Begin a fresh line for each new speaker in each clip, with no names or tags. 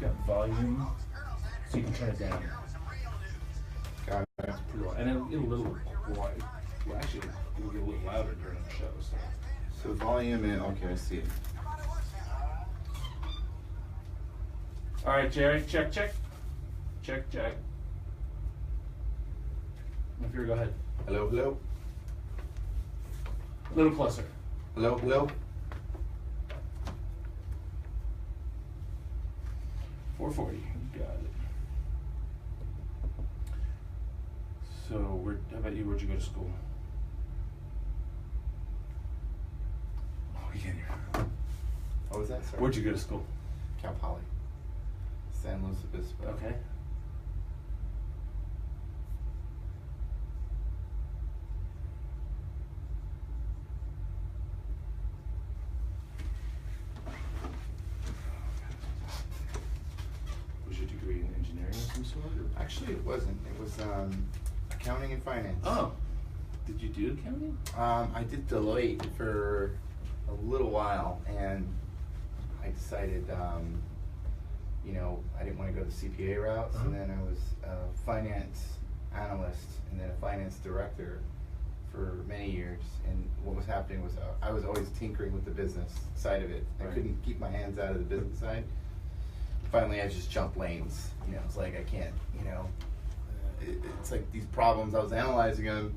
got volume, so you can turn it down.
Got it.
It's pretty loud. And it'll get a little quiet. Well, actually, it'll get a little louder during the show.
So volume and okay, I see it.
All right, Jerry, check. Manvir, go ahead.
Hello, hello.
A little closer.
Hello, hello.
440. You got it. So, how about you? Where'd you go to school? Oh, you can't hear.
What was that, sir?
Where'd you go to school?
Cal Poly. San Luis Obispo.
Okay. Was your degree in engineering of some sort? Or?
Actually, it wasn't. It was accounting and finance.
Oh. Did you do accounting?
I did Deloitte for a little while, and I decided, you know, I didn't want to go the CPA route, and then I was a finance analyst and then a finance director for many years. And what was happening was I was always tinkering with the business side of it. I couldn't keep my hands out of the business side. Finally, I just jumped lanes. You know, it's like I can't, you know, it's like these problems, I was analyzing them,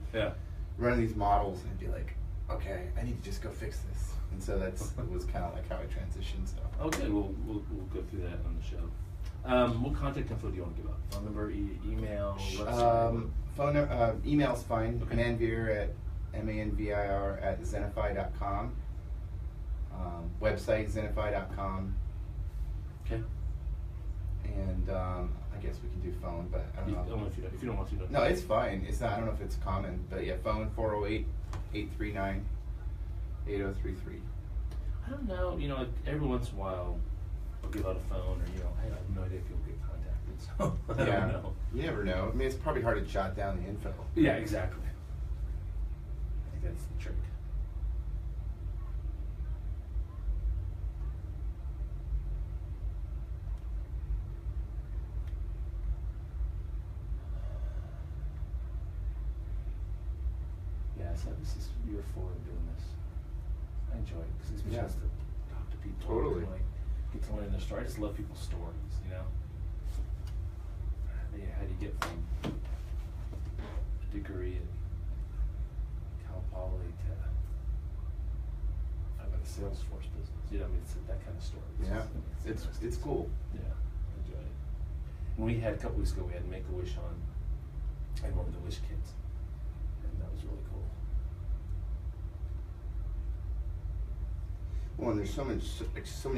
running these models, and I'd be like, okay, I need to just go fix this. And so that was kind of like how I transitioned. So.
Okay, we'll go through that on the show. What contact info do you want to give out? Phone number, email, website?
Email's fine.
Okay.
Manvir at Manvir at Zennify.com. Website Zennify.com.
Okay.
And I guess we can do phone, but I don't know.
If you don't want to, don't.
No, it's fine. It's not. I don't know if it's common, but yeah, phone 408-839-8033.
I don't know. You know, like every once in a while, I'll give out a phone, or you know, I have no idea if you'll get contacted. So I don't know.
You never know. I mean, it's probably hard to jot down the info.
Yeah, exactly. I think that's the trick. So this is year 4 of doing this. I enjoy it because it's a chance to talk to people.
Totally.
And, like, get to learn their story. I just love people's stories, you know? How do you get from a degree at Cal Poly to I've got a Salesforce business? You know, I mean, it's that kind of story.
It's cool.
Yeah, I enjoy it. When we had, a couple weeks ago, we had Make-A-Wish on. I had one of the Wish kids. And that was really cool.
Well, and there's so many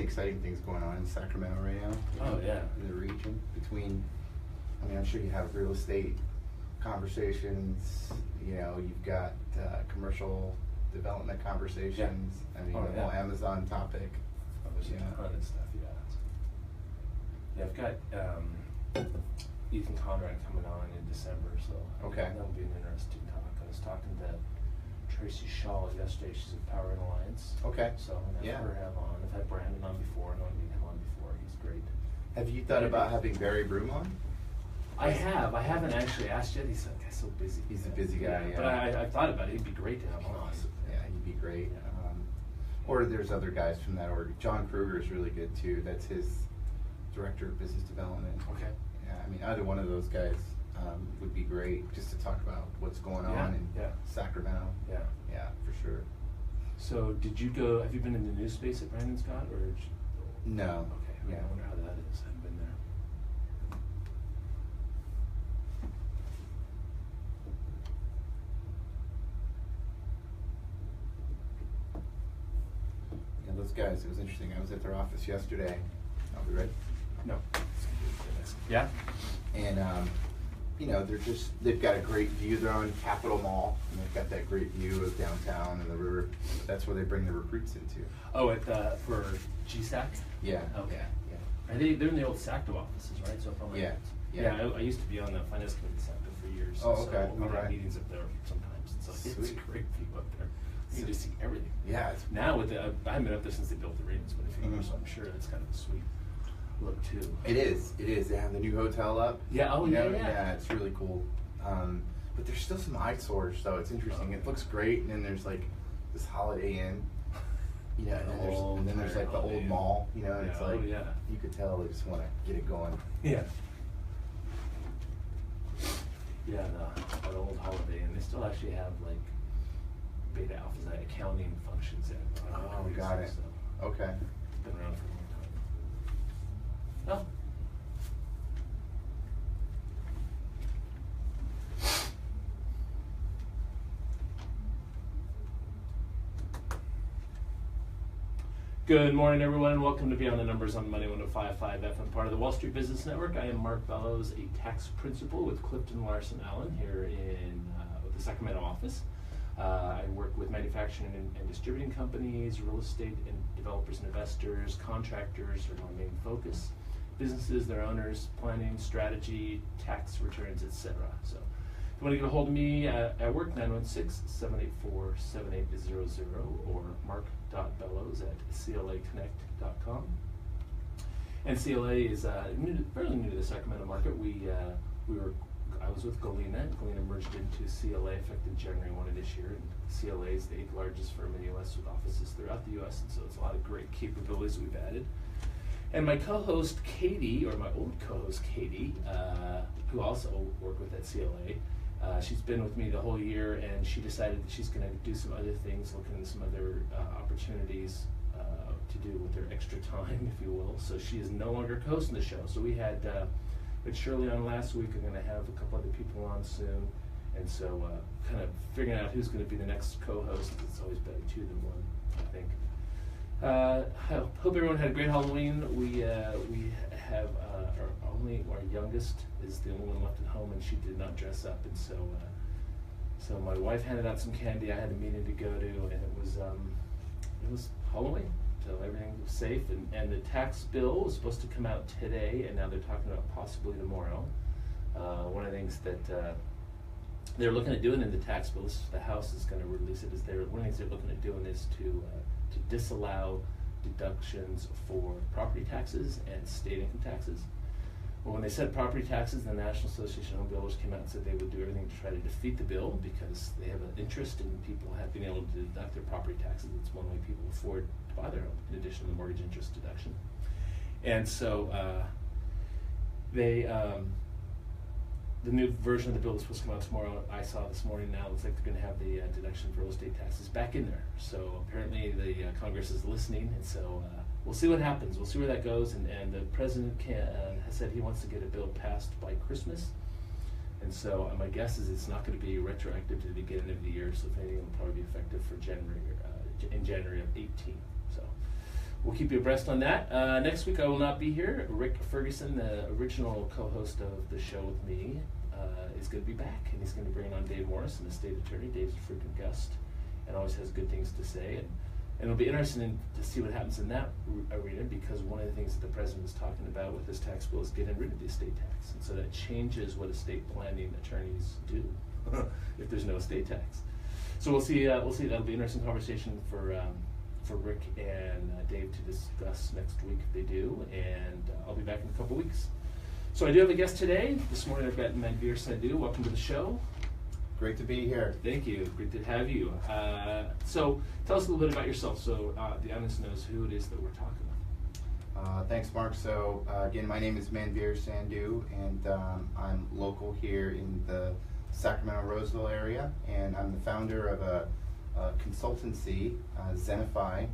exciting things going on in Sacramento right now.
Oh, yeah.
In the region between, I mean, I'm sure you have real estate conversations. You know, you've got commercial development conversations. I mean, the whole Amazon topic.
Oh, there's a ton of stuff, yeah. I've got Ethan Conrad coming on in December, so that'll be an interesting talk. I was talking to Tracy Shaw yesterday. She's at Power In Alliance.
Okay.
So I'm gonna have her on. I've had Brandon on before. I know I've had him on before. He's great.
Have you thought about having Barry Broom on?
I have. I haven't actually asked yet. He's like, so busy.
He's a busy guy. Yeah.
But I thought about it. He'd be great to have on.
Yeah, he'd be great. Or there's other guys from that org. John Kruger is really good too. That's his director of business development.
Okay.
Yeah, I mean, either one of those guys would be great just to talk about what's going on in Sacramento. Yeah, for sure.
So, have you been in the news space at Brandon Scott, or?
No.
Okay. I wonder how that is. I haven't been there.
Yeah, those guys. It was interesting. I was at their office yesterday. Are we ready?
No. Yeah.
And you know, they've got a great view. They're on Capitol Mall, and they've got that great view of downtown and the river. That's where they bring the recruits into.
Oh, for GSAC?
Yeah.
Okay. Yeah. They're in the old SACTO offices, right? So probably. Yeah. I used to be on the finance committee SACTO for years.
Oh, okay.
So we have meetings up there sometimes. It's a great view up there. You can just see everything.
Yeah.
Now I haven't been up there since they built the arenas, but a few years, so I'm sure it's kind of a suite. look too.
It is. They have the new hotel up.
Yeah. Oh, yeah.
Yeah, it's really cool. But there's still some eyesores, so it's interesting. It looks great, and then there's like this Holiday Inn. Yeah, and then there's like the old mall. You know, it's like you could tell they just want to get it going.
Yeah. Yeah, the old Holiday Inn. They still actually have like beta alphas, like accounting functions in it.
Oh, got it.
So
Okay.
it's been around for a long time. Oh. Good morning, everyone, and welcome to Beyond the Numbers on Money 105.5 FM, part of the Wall Street Business Network. I am Mark Bellows, a tax principal with Clifton Larson Allen here in the Sacramento office. I work with manufacturing and distributing companies, real estate and developers and investors, contractors are my main focus, businesses, their owners, planning, strategy, tax returns, etc. So if you want to get a hold of me at work, 916-784-7800 or mark.bellows@claconnect.com. And CLA is fairly new to the Sacramento market. I was with Galena. Galena merged into CLA effective January 1 of this year. And CLA is the 8th largest firm in the U.S. with offices throughout the U.S. And so it's a lot of great capabilities we've added. And my co-host Katie, or my old co-host Katie, who also worked with at CLA, she's been with me the whole year, and she decided that she's going to do some other things, looking at some other opportunities to do with her extra time, if you will. So she is no longer co-hosting the show. So we had Shirley on last week. I'm going to have a couple other people on soon. And so kind of figuring out who's going to be the next co-host. It's always better two than one, I think. I hope everyone had a great Halloween. We have our youngest is the only one left at home, and she did not dress up, and so my wife handed out some candy. I had a meeting to go to, and it was Halloween, so everything was safe. And the tax bill was supposed to come out today, and now they're talking about possibly tomorrow. One of the things that they're looking at doing in the tax bill, the House is going to release it, one of the things they're looking at doing is to disallow deductions for property taxes and state income taxes. Well, when they said property taxes, the National Association of Home Builders came out and said they would do everything to try to defeat the bill because they have an interest in people being able to deduct their property taxes. It's one way people afford to buy their home, in addition to the mortgage interest deduction. And so the new version of the bill is supposed to come out tomorrow. I saw this morning now, it looks like they're going to have the deduction for real estate taxes back in there. So apparently the Congress is listening, and so we'll see what happens. We'll see where that goes, and the president has said he wants to get a bill passed by Christmas. And so my guess is it's not going to be retroactive to the beginning of the year, so if anything, it'll probably be effective for January of 18. So we'll keep you abreast on that. Next week I will not be here. Rick Ferguson, the original co-host of the show with me, is going to be back, and he's going to bring on Dave Morris, the state attorney. Dave's a frequent guest and always has good things to say. And it'll be interesting to see what happens in that arena, because one of the things that the president is talking about with this tax bill is getting rid of the estate tax. And so that changes what estate planning attorneys do if there's no estate tax. So we'll see. That'll be an interesting conversation for Rick and Dave to discuss next week if they do. And I'll be back in a couple weeks. So I do have a guest today. This morning I've got Manvir Sandhu. Welcome to the show.
Great to be here.
Thank you. Great to have you. So tell us a little bit about yourself, so the audience knows who it is that we're talking about.
Thanks, Mark. So again, my name is Manvir Sandhu, and I'm local here in the Sacramento-Roseville area, and I'm the founder of a consultancy, Zennify,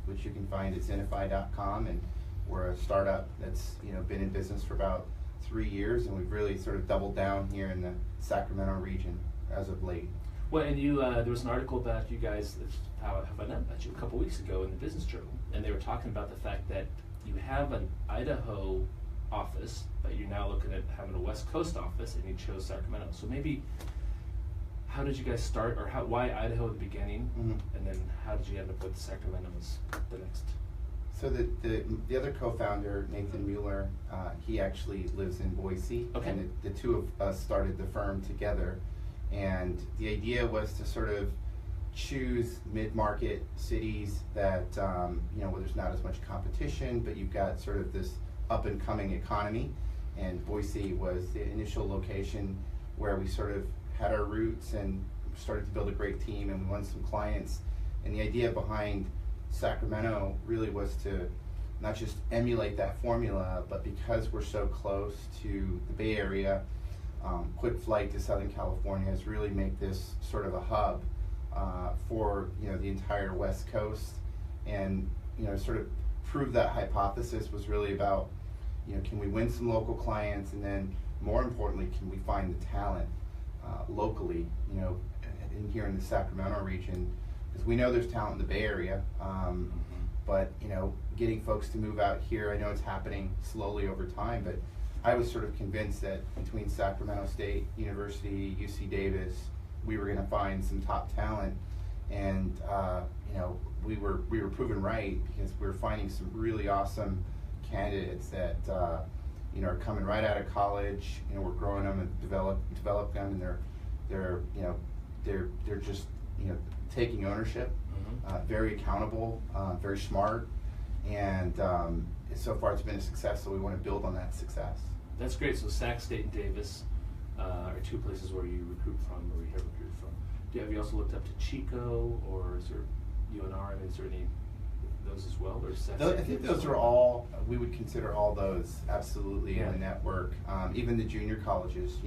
which you can find at zennify.com, and we're a startup that's been in business for about 3 years, and we've really sort of doubled down here in the Sacramento region as of late.
Well, and there was an article about you guys, how have I known about you, a couple weeks ago in the Business Journal, and they were talking about the fact that you have an Idaho office, but you're now looking at having a West Coast office, and you chose Sacramento. So maybe, how did you guys start, or why Idaho at the beginning, and then how did you end up with Sacramento as the next?
So the other co-founder, Nathan Mueller, he actually lives in Boise,
okay.
And the two of us started the firm together. And the idea was to sort of choose mid-market cities that where there's not as much competition, but you've got sort of this up-and-coming economy, and Boise was the initial location where we sort of had our roots and started to build a great team, and we won some clients. And the idea behind Sacramento really was to not just emulate that formula, but because we're so close to the Bay Area, quick flight to Southern California, is really make this sort of a hub for the entire West Coast, and sort of prove that hypothesis was really about can we win some local clients, and then more importantly, can we find the talent locally, in here in the Sacramento region, because we know there's talent in the Bay Area, but getting folks to move out here, I know it's happening slowly over time, but I was sort of convinced that between Sacramento State University, UC Davis, we were going to find some top talent, and we were proven right, because we were finding some really awesome candidates that are coming right out of college. We're growing them and develop them, and they're just taking ownership, very accountable, very smart, and so far it's been a success. So we want to build on that success.
That's great. So Sac State and Davis are two places where you recruit from, or you have recruited from. Have you also looked up to Chico, or is there UNR? I mean, is there any of those as well, or
I think those are all, we would consider all those absolutely in the network. Even the junior colleges.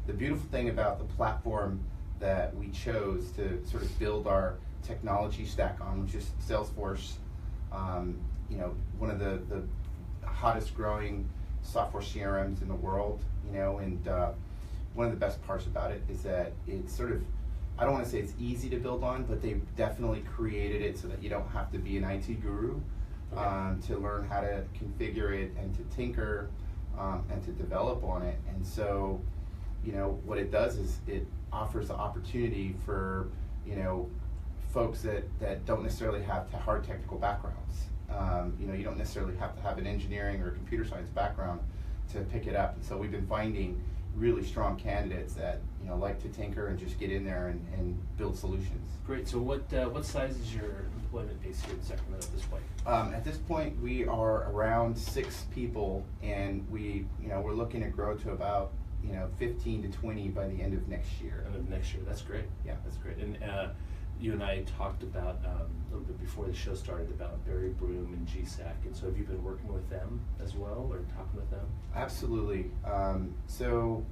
The beautiful thing about the platform that we chose to sort of build our technology stack on, which is Salesforce, one of the hottest growing software CRMs in the world, and one of the best parts about it is that it's sort of, I don't want to say it's easy to build on, but they've definitely created it so that you don't have to be an IT guru to learn how to configure it and to tinker and to develop on it. And so, what it does is it offers the opportunity for, folks that don't necessarily have hard technical backgrounds. You don't necessarily have to have an engineering or computer science background to pick it up. And so we've been finding really strong candidates that like to tinker and just get in there and build solutions.
Great. So what size is your employment base here in Sacramento at this point?
At this point, we are around 6 people, and we're looking to grow to about 15 to 20 by the end of next year.
End of next year. That's great.
Yeah,
that's great. And you and I talked about a little bit before the show started about Barry Broom and GSAC, and so have you been working with them as well, or talking with them?
Absolutely. So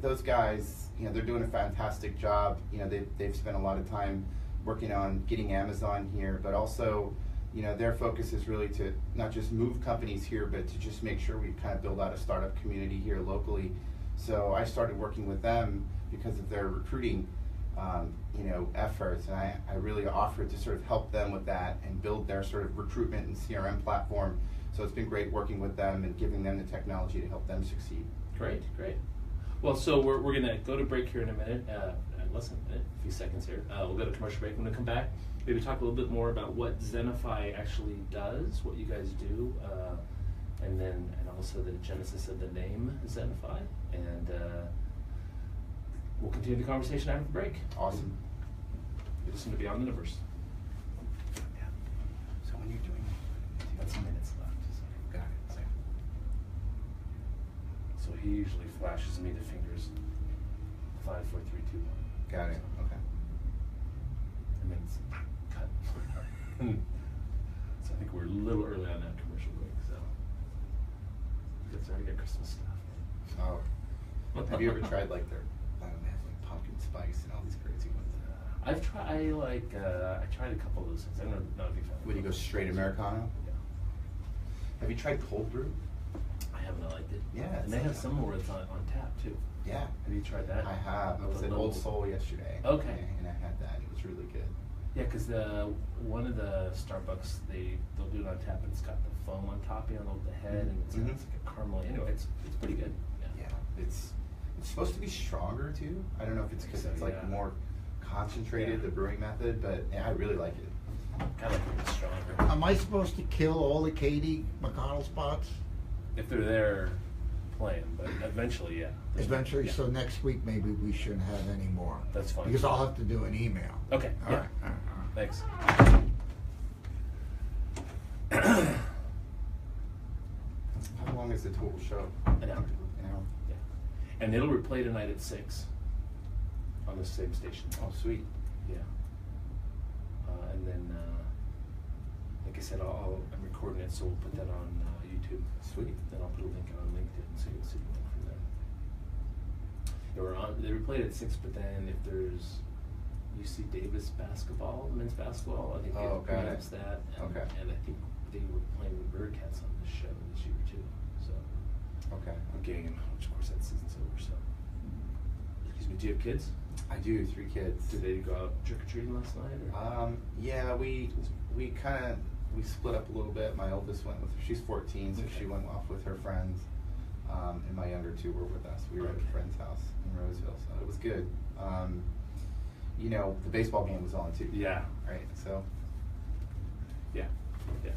those guys, they're doing a fantastic job. They've spent a lot of time working on getting Amazon here, but also, their focus is really to not just move companies here, but to just make sure we kind of build out a startup community here locally. So I started working with them because of their recruiting efforts, and I really offered to sort of help them with that and build their sort of recruitment and CRM platform. So it's been great working with them and giving them the technology to help them succeed.
Great. Well, so we're going to go to break here in a minute, less than a minute, a few seconds here. We'll go to commercial break. When we come back, maybe talk a little bit more about what Zennify actually does, what you guys do, and also the genesis of the name Zennify, and we'll continue the conversation after the break.
Awesome.
You listen to Beyond the Universe.
Yeah. So when you're doing
that's minutes left.
Got it.
So he usually flashes me the fingers. 5, 4, 3, 2, 1.
Got it. Okay.
And then it's cut. So I think we're a little early on that commercial break. So it's already got Christmas stuff.
Oh. Have you ever tried like their pumpkin spice and all these crazy ones?
I've tried. I tried a couple of those things. I'm not a big fan.
Would you go straight Americano?
Yeah.
Have you tried cold brew?
I haven't liked it.
Yeah.
And they have some more that's on tap too.
Yeah.
Have you tried that?
I have. I was at Old Soul yesterday.
Okay.
And I had that. It was really good.
Yeah, because one of the Starbucks they'll do it on tap, and it's got the foam on top, on the head, and it's like a caramel. Anyway, it's pretty good.
Yeah. It's supposed to be stronger too. I don't know if it's because it's like more concentrated, the brewing method, but I really like it.
I like it stronger.
Am I supposed to kill all the Katie McConnell spots?
If they're there playing, but eventually, yeah.
Eventually, so next week maybe we shouldn't have any more.
That's fine.
Because I'll have to do an email.
Okay.
All right.
Thanks.
long is the total show?
An hour.
An hour.
Yeah. And it'll replay tonight at 6 on the same station.
Oh, sweet.
Yeah. And then, like I said, I'm recording it, so we'll put that on YouTube.
Sweet.
Then I'll put a link on LinkedIn, so you can see the link from there. They replayed at 6, but then if there's UC Davis basketball, men's basketball, I think they announced that. And, and I think they were playing with Bearcats on this show this year too. So a game, which of course that season's over. So, excuse me. Do you have kids?
I do. 3 kids.
Did they go out trick or treating last night? Or?
Yeah, we split up a little bit. My oldest went with her. She's 14, so she went off with her friends. And my younger 2 were with us. We were at a friend's house in Roseville, so it was good. You know, the baseball game was on too.
Yeah.
Right. So.
Yeah. Yeah.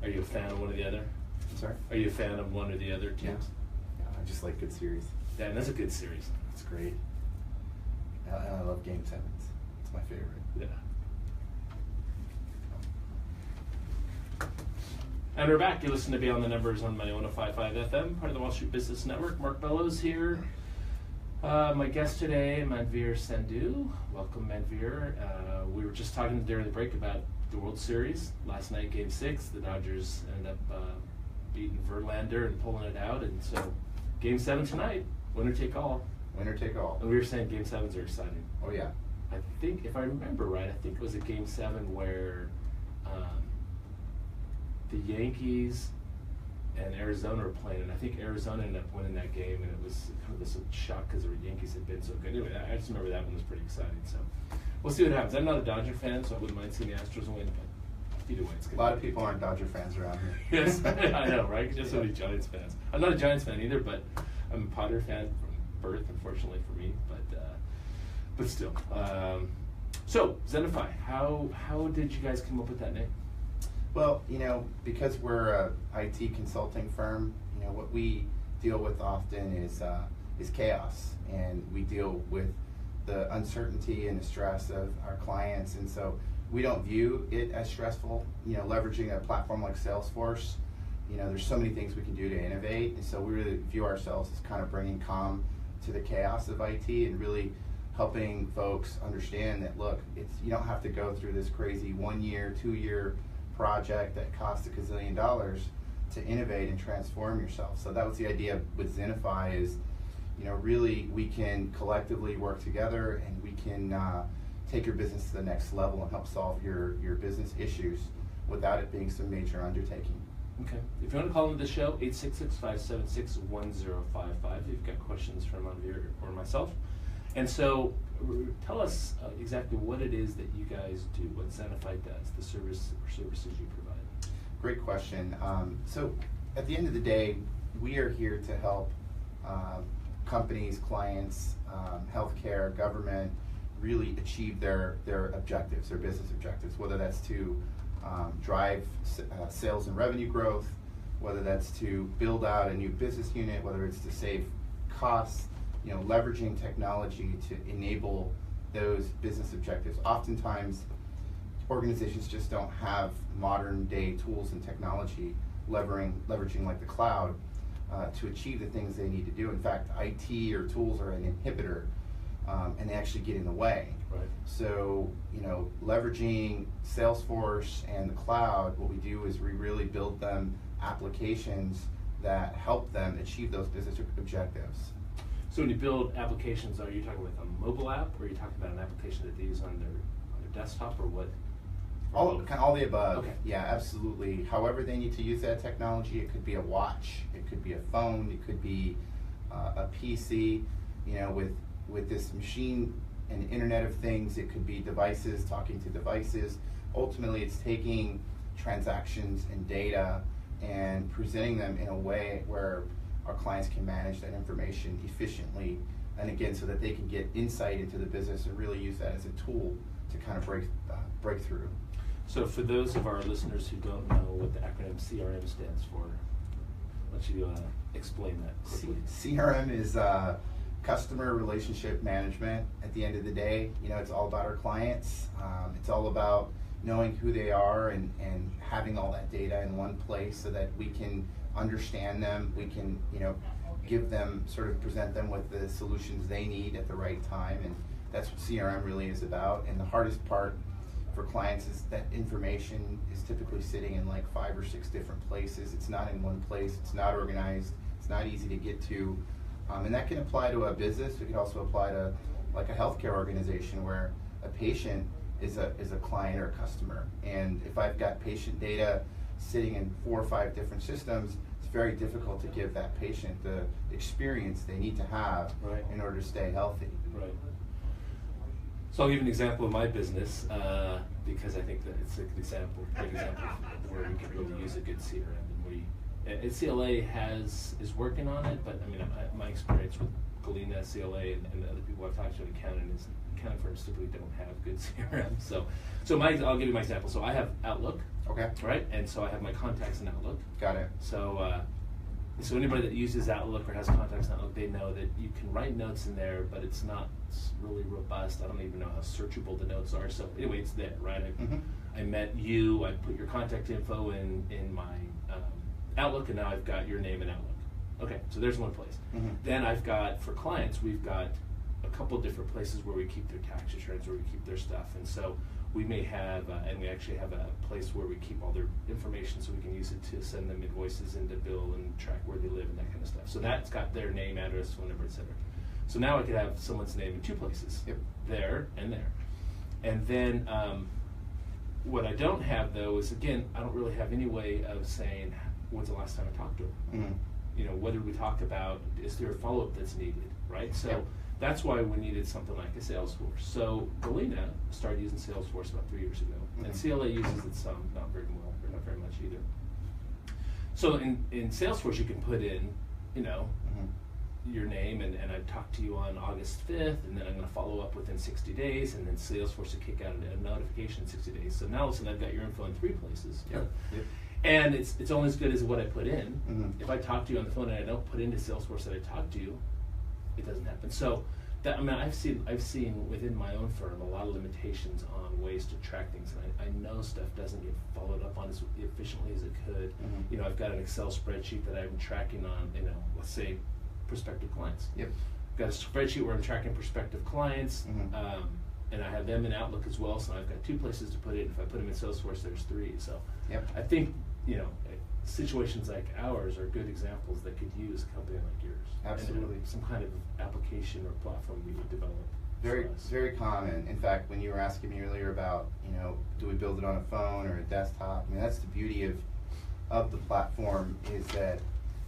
Are you a fan of one or the other?
I'm sorry?
Are you a fan of one or the other teams?
Yeah, I just like good series.
Yeah, and that's a good series.
It's great. And I love Game 7s. It's my favorite.
Yeah. And we're back. You listen to Beyond the Numbers on my own 55 FM, part of the Wall Street Business Network. Mark Bellows here. My guest today, Manvir Sandhu. Welcome, Manvir. We were just talking during the break about the World Series. Last night, Game 6, the Dodgers ended up beating Verlander and pulling it out. And so, Game 7 tonight, winner take all.
Winner take all.
And we were saying Game 7s are exciting.
Oh, yeah.
I think, if I remember right, I think it was a Game 7 where the Yankees and Arizona were playing, and I think Arizona ended up winning that game, and it was kind of this shock because the Yankees had been so good. Anyway, I just remember that one was pretty exciting. So we'll see what happens. I'm not a Dodger fan, so I wouldn't mind seeing the Astros win, but either way, it's good.
A lot of people aren't Dodger fans around here.
Yes, I know, right? Just so many Giants fans. I'm not a Giants fan either, but I'm a Potter fan from birth, unfortunately for me. But still. So Zennify, how did you guys come up with that name?
Well, you know, because we're a IT consulting firm, you know, what we deal with often is chaos, and we deal with the uncertainty and the stress of our clients, and so we don't view it as stressful. You know, leveraging a platform like Salesforce, you know, there's so many things we can do to innovate, and so we really view ourselves as kind of bringing calm to the chaos of IT and really helping folks understand that, look, you don't have to go through this crazy 1-year, 2-year project that costs $1 gazillion to innovate and transform yourself. So that was the idea with Zennify is, you know, really we can collectively work together and we can take your business to the next level and help solve your business issues without it being some major undertaking.
Okay. If you want to call into the show, 866-576-1055 if you've got questions from Manvir or myself. And so tell us exactly what it is that you guys do, what Zennify does, the services you provide.
Great question. So at the end of the day, we are here to help companies, clients, healthcare, government really achieve their objectives, their business objectives, whether that's to drive sales and revenue growth, whether that's to build out a new business unit, whether it's to save costs, you know, leveraging technology to enable those business objectives. Oftentimes, organizations just don't have modern day tools and technology leveraging like the cloud to achieve the things they need to do. In fact, IT or tools are an inhibitor and they actually get in the way.
Right.
So, you know, leveraging Salesforce and the cloud, what we do is we really build them applications that help them achieve those business objectives.
So when you build applications, are you talking with a mobile app, or are you talking about an application that they use on their desktop, or what?
All the above.
Okay.
Yeah, absolutely. However they need to use that technology, it could be a watch, it could be a phone, it could be a PC. You know, with this machine and Internet of Things, it could be devices talking to devices. Ultimately, it's taking transactions and data and presenting them in a way where our clients can manage that information efficiently, and again, so that they can get insight into the business and really use that as a tool to kind of break through.
So for those of our listeners who don't know what the acronym CRM stands for, why don't you explain that quickly?
CRM is customer relationship management. At the end of the day, you know, it's all about our clients. It's all about knowing who they are and having all that data in one place so that we can understand them, we can, give them, sort of present them with the solutions they need at the right time, and that's what CRM really is about. And the hardest part for clients is that information is typically sitting in like 5 or 6 different places. It's not in one place, it's not organized, it's not easy to get to. And that can apply to a business. It can also apply to like a healthcare organization where a patient is a client or a customer. And if I've got patient data sitting in 4 or 5 different systems, it's very difficult to give that patient the experience they need to have in order to stay healthy.
Right. So I'll give an example of my business because I think that it's a good example of where we can really use a good CRM. And CLA is working on it, but I mean, my experience with Galena, CLA, and the other people I've talked to in accounting firms typically don't have good CRM. So I'll give you my example. So I have Outlook.
Okay.
Right, and so I have my contacts in Outlook.
Got it.
So anybody that uses Outlook or has contacts in Outlook, they know that you can write notes in there, but it's not really robust. I don't even know how searchable the notes are. So anyway, it's there, right? I met you. I put your contact info in my Outlook, and now I've got your name in Outlook. Okay, so there's one place. Then I've got, for clients, we've got a couple different places where we keep their tax returns, where we keep their stuff, and so we may have, and we actually have a place where we keep all their information so we can use it to send them invoices and to bill and track where they live and that kind of stuff. So that's got their name, address, phone number, etc. So now I could have someone's name in 2 places, there and there. And then what I don't have though is, again, I don't really have any way of saying when's the last time I talked to them. What did we talk about? Is there a follow-up that's needed, right? So that's why we needed something like a Salesforce. So Galena started using Salesforce about 3 years ago, and CLA uses it some, not very well, or not very much either. So in Salesforce, you can put in, your name, and I've talked to you on August 5th, and then I'm going to follow up within 60 days, and then Salesforce will kick out a notification in 60 days. So now all of a sudden I've got your info in 3 places. And it's only as good as what I put in. If I talk to you on the phone and I don't put into Salesforce that I talked to you, it doesn't happen. So that, I've seen within my own firm a lot of limitations on ways to track things, and I know stuff doesn't get followed up on as efficiently as it could. I've got an Excel spreadsheet that I'm tracking on, let's say prospective clients. I've got a spreadsheet where I'm tracking prospective clients, and I have them in Outlook as well. So I've got 2 places to put it. If I put them in Salesforce, there's 3. So I think situations like ours are good examples that could use a company like yours.
Absolutely.
And some kind of application or platform we would develop.
Very common. In fact, when you were asking me earlier about, do we build it on a phone or a desktop? That's the beauty of the platform, is that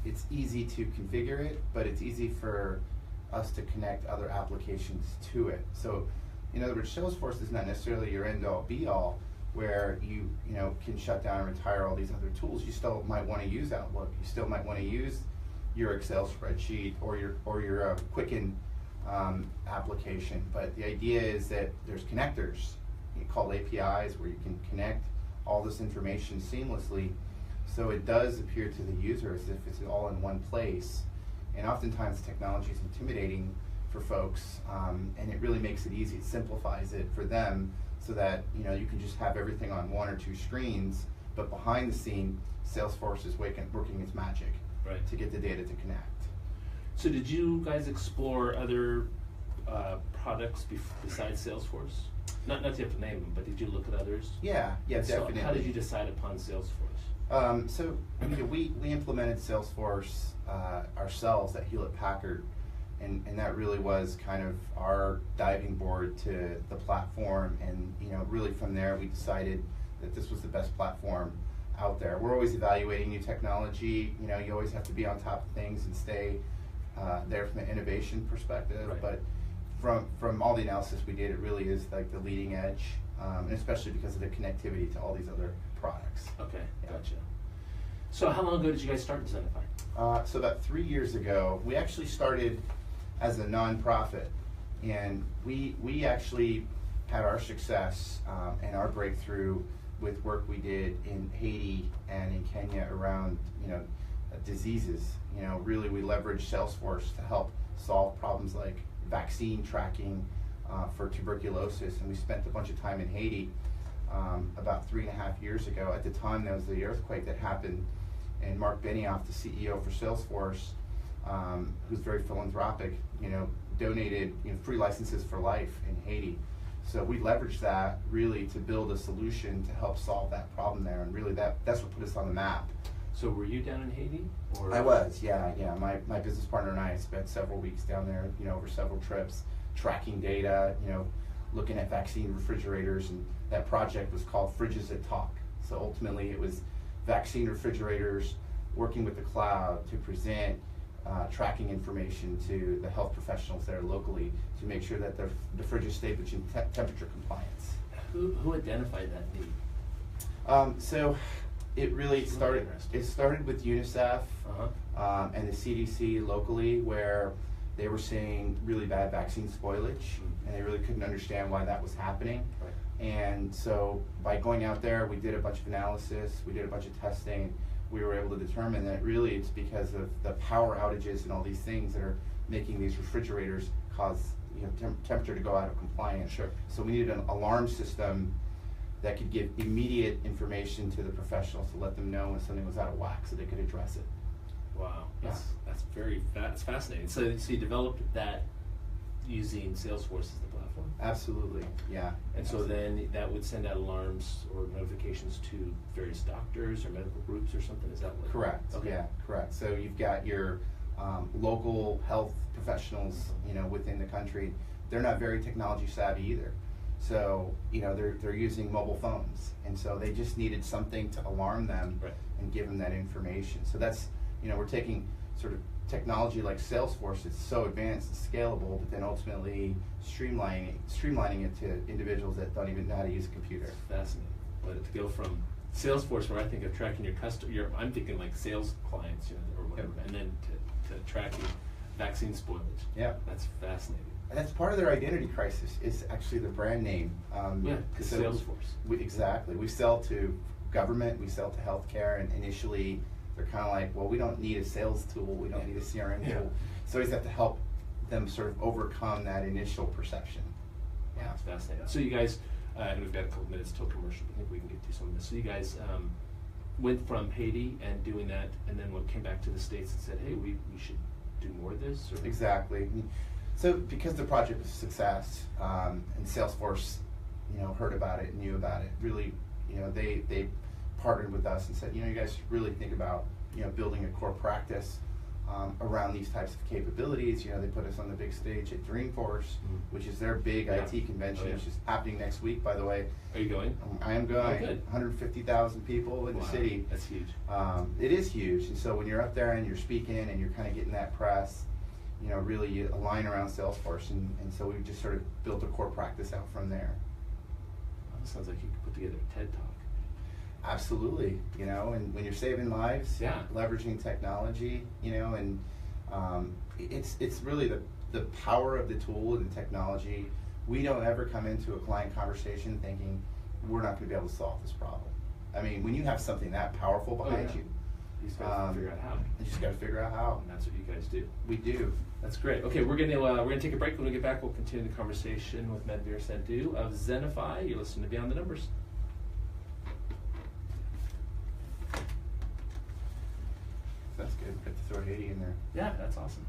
it's easy to configure it, but it's easy for us to connect other applications to it. So, in other words, Salesforce is not necessarily your end-all, be-all, where you can shut down and retire all these other tools. You still might want to use Outlook. You still might want to use your Excel spreadsheet or your Quicken application. But the idea is that there's connectors called APIs where you can connect all this information seamlessly, so it does appear to the user as if it's all in one place. And oftentimes technology is intimidating for folks, and it really makes it easy. It simplifies it for them, so that you can just have everything on 1 or 2 screens, but behind the scene, Salesforce is working its magic to get the data to connect.
So did you guys explore other products besides Salesforce? Not to have to name them, but did you look at others?
Yeah, definitely.
So how did you decide upon Salesforce?
We implemented Salesforce ourselves at Hewlett-Packard, and that really was kind of our diving board to the platform, and really from there we decided that this was the best platform out there. We're always evaluating new technology. You always have to be on top of things and stay there from an innovation perspective. But from all the analysis we did, it really is like the leading edge, and especially because of the connectivity to all these other products.
Okay, gotcha. So how long ago did you guys start Zennify?
So about 3 years ago. We actually started as a nonprofit, and we actually had our success and our breakthrough with work we did in Haiti and in Kenya around diseases. Really we leveraged Salesforce to help solve problems like vaccine tracking for tuberculosis, and we spent a bunch of time in Haiti about 3.5 years ago. At the time, there was the earthquake that happened, and Mark Benioff, the CEO for Salesforce, who's very philanthropic, donated free licenses for life in Haiti. So we leveraged that really to build a solution to help solve that problem there, and really that's what put us on the map.
So were you down in Haiti? Or?
I was, yeah. My business partner and I spent several weeks down there, over several trips, tracking data, looking at vaccine refrigerators, and that project was called Fridges That Talk. So ultimately it was vaccine refrigerators working with the cloud to present tracking information to the health professionals there locally to make sure that the fridges stayed within temperature compliance.
Who identified that need?
So it really started. It started with UNICEF and the CDC locally, where they were seeing really bad vaccine spoilage, and they really couldn't understand why that was happening.
Right.
And so by going out there, we did a bunch of analysis, we did a bunch of testing. We were able to determine that really it's because of the power outages and all these things that are making these refrigerators cause temperature to go out of compliance.
Sure.
So we needed an alarm system that could give immediate information to the professionals to let them know when something was out of whack so they could address it.
Wow,
Yeah.
that's fascinating. So you developed that using Salesforce as the platform?
Absolutely, yeah.
And so then that would send out alarms or notifications to various doctors or medical groups or something? Is that what?
Correct.
Okay.
Yeah, correct. So you've got your local health professionals, within the country. They're not very technology savvy either. So they're using mobile phones, and so they just needed something to alarm them
Right.
and give them that information. So that's we're taking sort of technology like Salesforce. It's so advanced and scalable, but then ultimately streamlining it to individuals that don't even know how to use a computer.
Fascinating. But to go from Salesforce, where I think of tracking your customer, I'm thinking like sales clients, or whatever,
Yep.
and then to tracking vaccine spoilage.
Yeah.
That's fascinating.
And that's part of their identity crisis, is actually the brand name.
Yeah, because
so
Salesforce.
Exactly. We sell to government, we sell to healthcare, and initially they're kind of like, well, we don't need a sales tool, we don't need a CRM tool.
Yeah.
So we have to help them sort of overcome that initial perception.
Yeah, it's fascinating. So you guys, and we've got a couple minutes till commercial, but I think we can get through some of this. So you guys went from Haiti and doing that, and then came back to the States and said, hey, we should do more of this? Or?
Exactly. So because the project was a success, and Salesforce, heard about it, knew about it, really, they partnered with us and said, you guys should really think about, building a core practice around these types of capabilities. They put us on the big stage at Dreamforce, which is their big IT convention, which is happening next week, by the way.
Are you going?
I am going.
Oh, good.
150,000 people in the city.
That's huge.
It is huge. And so when you're up there and you're speaking and you're kind of getting that press, really you align around Salesforce. And so we just sort of built a core practice out from there.
Well, that sounds like you could put together a TED Talk.
Absolutely, and when you're saving lives,
Yeah.
leveraging technology, and it's really the power of the tool and the technology. We don't ever come into a client conversation thinking we're not going to be able to solve this problem. I mean, when you have something that powerful behind you,
You just got to figure out how.
you just got to figure out how.
And that's what you guys do.
We do.
That's great. Okay, we're gonna take a break. When we get back, we'll continue the conversation with Manvir Sandhu of Zennify. You're listening to Beyond the Numbers.
That's good. Got to throw Haiti in there.
Yeah, that's awesome.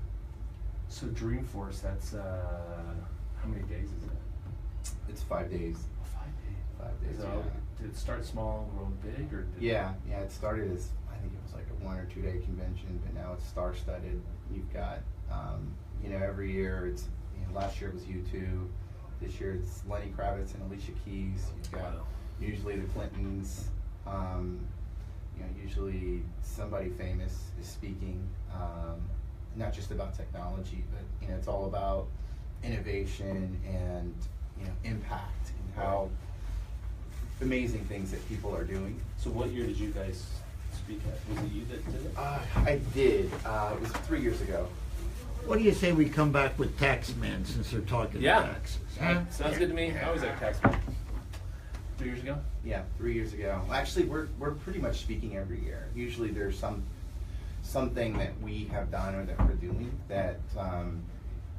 So Dreamforce, that's how many days is it?
It's 5 days.
5 days.
5 days.
So
Yeah.
did it start small and grow big, or?
Yeah. It started as, I think it was like a 1 or 2 day convention, but now it's star-studded. You've got, every year it's, last year it was U2. This year it's Lenny Kravitz and Alicia Keys. You've got usually the Clintons. Usually somebody famous is speaking, not just about technology, but it's all about innovation and impact and how amazing things that people are doing.
So what year did you guys speak at? Was it you that did it?
I did. It was 3 years ago.
What do you say we come back with Taxman since they're talking taxes? Huh?
Sounds good to me. I was at Taxman 3 years ago.
Yeah, 3 years ago. Actually, we're pretty much speaking every year. Usually, there's something that we have done or that we're doing that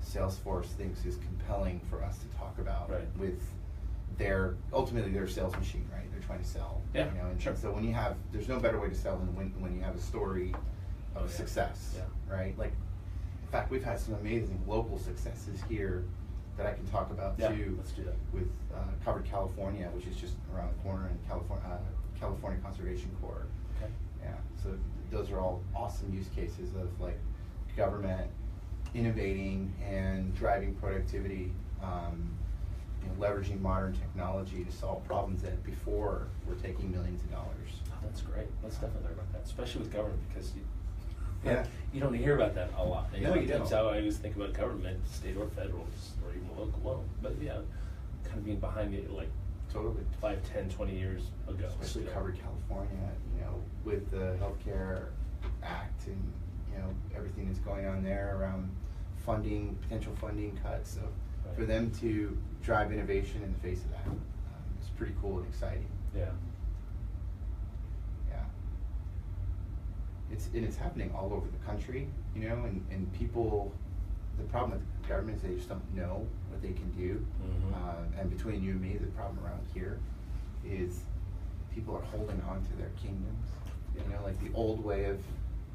Salesforce thinks is compelling for us to talk about
Right.
with they're ultimately they're a sales machine, right? They're trying to sell.
Yeah,
You know, and
sure.
so when you have, there's no better way to sell than when you have a story of success, right? Like, in fact, we've had some amazing local successes here that I can talk about too.
Let's do that.
With Covered California, which is just around the corner, in California Conservation Corps.
Okay.
Yeah, so those are all awesome use cases of like government innovating and driving productivity, you know, leveraging modern technology to solve problems that before were taking millions of dollars.
Oh, that's great. Let's definitely learn about that, especially with government, because you don't hear about that a lot.
No, you
That's
don't.
how I always think about government, state or federal, or even local. Well, but yeah, kind of being behind it like
Totally.
5, 10, 20 years ago.
Especially
So-
Covered California, you know, with the Healthcare Act and, you know, everything that's going on there around funding, potential funding cuts. So for them to drive innovation in the face of that, it's pretty cool and exciting.
Yeah.
Yeah. It's happening all over the country, you know, and people, the problem with the government is they just don't know what they can do.
Mhm.
And between you and me, the problem around here is people are holding on to their kingdoms. You know, like the old way of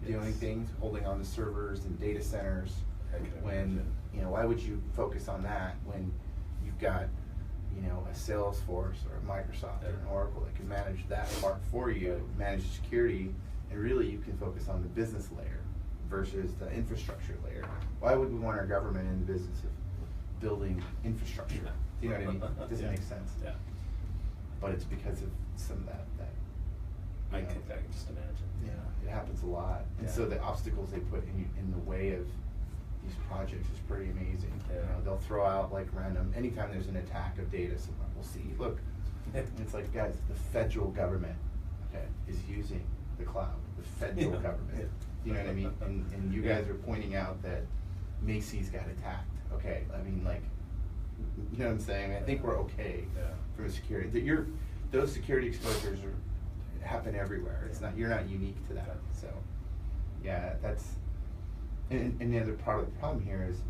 doing
Yes.
things, holding on to servers and data centers.
I can
When,
imagine.
you know, why would you focus on that when you've got, you know, a Salesforce or a Microsoft or an Oracle that can manage that part for you,
Right.
manage security, and really you can focus on the business layer versus the infrastructure layer. Why would we want our government in the business of building infrastructure? Do you know what I mean? It doesn't
Yeah.
make sense.
Yeah.
But it's because of some of that
I
you know,
can just imagine.
yeah, it happens a lot. And
Yeah.
so the obstacles they put in the way of these projects is pretty amazing. You
Yeah.
know, they'll throw out like random, anytime there's an attack of data somewhere, we'll see, look, and it's like, guys, the federal government, okay, is using the cloud, the federal
Yeah.
government.
Yeah.
You know what I mean? And you guys are pointing out that Macy's got attacked. Okay, I mean, like, you know what I'm saying? I think we're okay
Yeah.
from a security. Those security exposures happen everywhere. It's not, you're not unique to that. So, yeah, that's, and the other part of the problem here is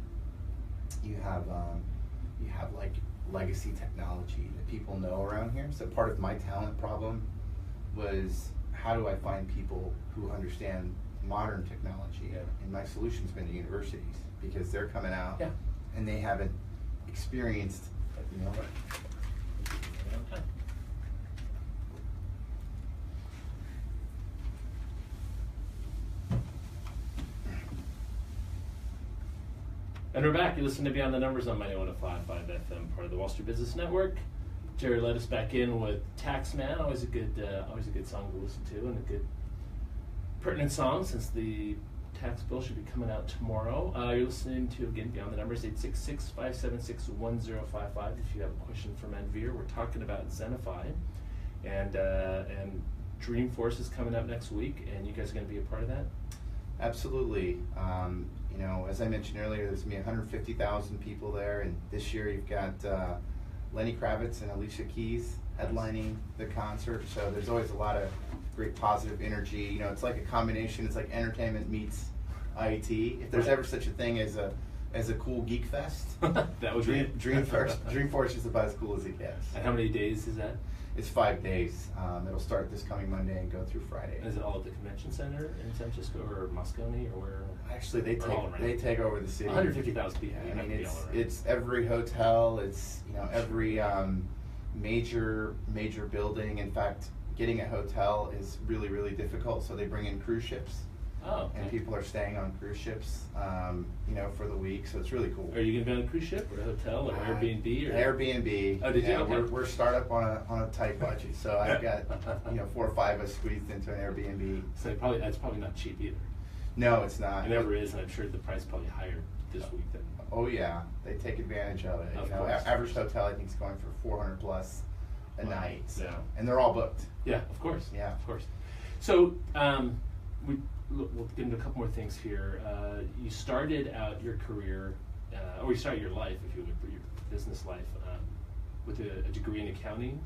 you have like legacy technology that people know around here. So part of my talent problem was, how do I find people who understand modern technology?
Yeah.
And my solution's been to universities, because they're coming out
Yeah.
and they haven't experienced, you know,
Okay. And we're back. You're listening to Beyond the Numbers on 91.5 FM, part of the Wall Street Business Network. Jerry let us back in with Taxman, always a good song to listen to, and a good pertinent song since the tax bill should be coming out tomorrow. You're listening to, again, Beyond the Numbers, 866-576-1055. If you have a question for Manvir, we're talking about Zennify, and Dreamforce is coming up next week, and you guys are going to be a part of that?
Absolutely. You know, as I mentioned earlier, there's going to be 150,000 people there, and this year you've got Lenny Kravitz and Alicia Keys headlining the concert, so there's always a lot of great positive energy. You know, it's like a combination, it's like entertainment meets IT. If there's ever such a thing as a cool geek fest,
That would be it.
Dreamforce is about as cool as it gets.
And how many days is that?
It's 5 days. It'll start this coming Monday and go through Friday.
Is it all at the convention center in San Francisco or Moscone or where?
Actually, they
Or all around?
take over the city.
150,000 people.
I
have
mean,
to be all around.
it's every hotel. It's, you know, every major building. In fact, getting a hotel is really, really difficult. So they bring in cruise ships,
Oh, okay.
and people are staying on cruise ships, you know, for the week. So it's really cool.
Are you going to be on a cruise ship or a hotel or Airbnb? Or?
Airbnb.
Oh, did you?
Yeah,
Okay.
we're startup on a tight budget. So I've got, you know, 4 or 5 of us squeezed into an Airbnb.
So that's probably not cheap either.
No, it's not.
It never is, and I'm sure the price is probably higher this week than.
Oh yeah, they take advantage of it.
Of
You know,
course.
average hotel I think is going for 400 plus a
Wow.
night. So,
Yeah.
and they're all booked.
Yeah, of course.
Yeah.
Of course. So we'll get into a couple more things here. You started out your career, or you started your life, if you would, your business life, with a degree in accounting.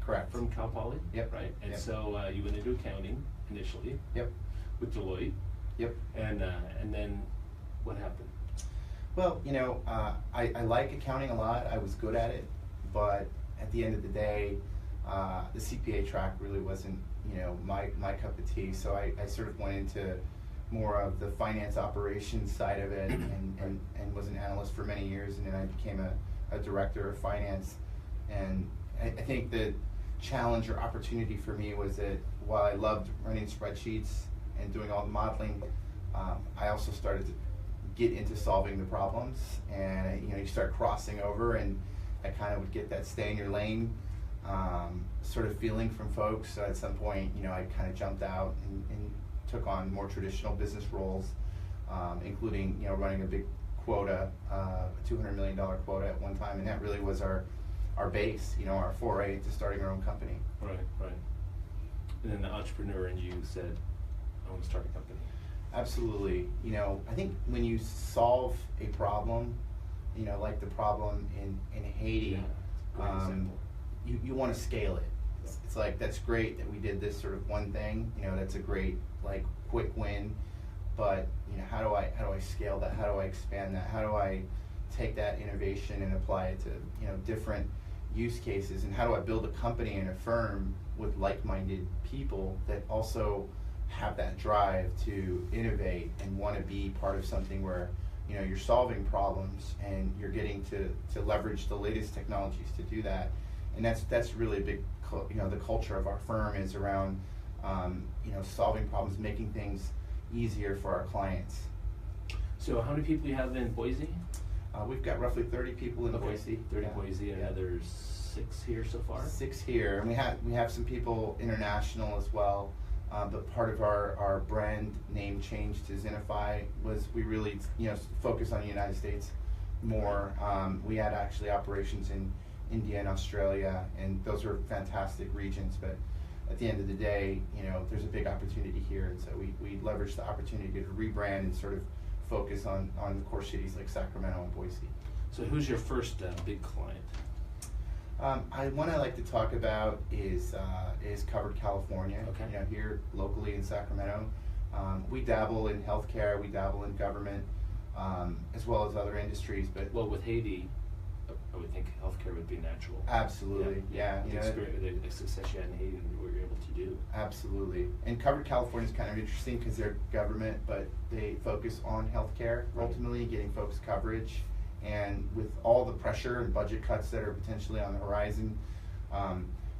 Correct.
From Cal Poly.
Yep.
Right. And
Yep.
so you went into accounting initially.
Yep.
With Deloitte.
Yep.
And then what happened?
Well, you know, I like accounting a lot. I was good at it, but at the end of the day, the CPA track really wasn't, my cup of tea. So I sort of went into more of the finance operations side of it, and was an analyst for many years, and then I became a director of finance. And I think the challenge or opportunity for me was that while I loved running spreadsheets and doing all the modeling, I also started to get into solving the problems, and you start crossing over, and I kind of would get that stay in your lane sort of feeling from folks. So at some point, I kind of jumped out and took on more traditional business roles, including running a big quota, a $200 million quota at one time, and that really was our base, our foray into starting our own company.
Right. And then the entrepreneur in you said, I want to start a company.
Absolutely. I think when you solve a problem, like the problem in Haiti, you want to scale it. It's like, that's great that we did this sort of one thing, that's a great quick win, but how do I scale that? How do I expand that? How do I take that innovation and apply it to different use cases? And how do I build a company and a firm with like-minded people that also have that drive to innovate and want to be part of something where you're solving problems and you're getting to leverage the latest technologies to do that? And that's really a big the culture of our firm is around solving problems, making things easier for our clients.
So how many people do you have in Boise?
We've got roughly 30 people in Boise.
30 Boise, and there's 6 here so far?
6 here, and we have some people international as well. But part of our brand name change to Zennify was we really focus on the United States more. We had actually operations in India and Australia, and those are fantastic regions, but at the end of the day, there's a big opportunity here, and so we leverage the opportunity to rebrand and sort of focus on the core cities like Sacramento and Boise.
So who's your first big client?
One I like to talk about is Covered California.
Okay.
Here locally in Sacramento. We dabble in healthcare, we dabble in government, as well as other industries. But
with Haiti, I would think healthcare would be natural.
Absolutely, yeah.
The success you had in Haiti and what you're able to do.
Absolutely. And Covered California is kind of interesting because they're government, but they focus on healthcare, ultimately getting folks coverage. And with all the pressure and budget cuts that are potentially on the horizon,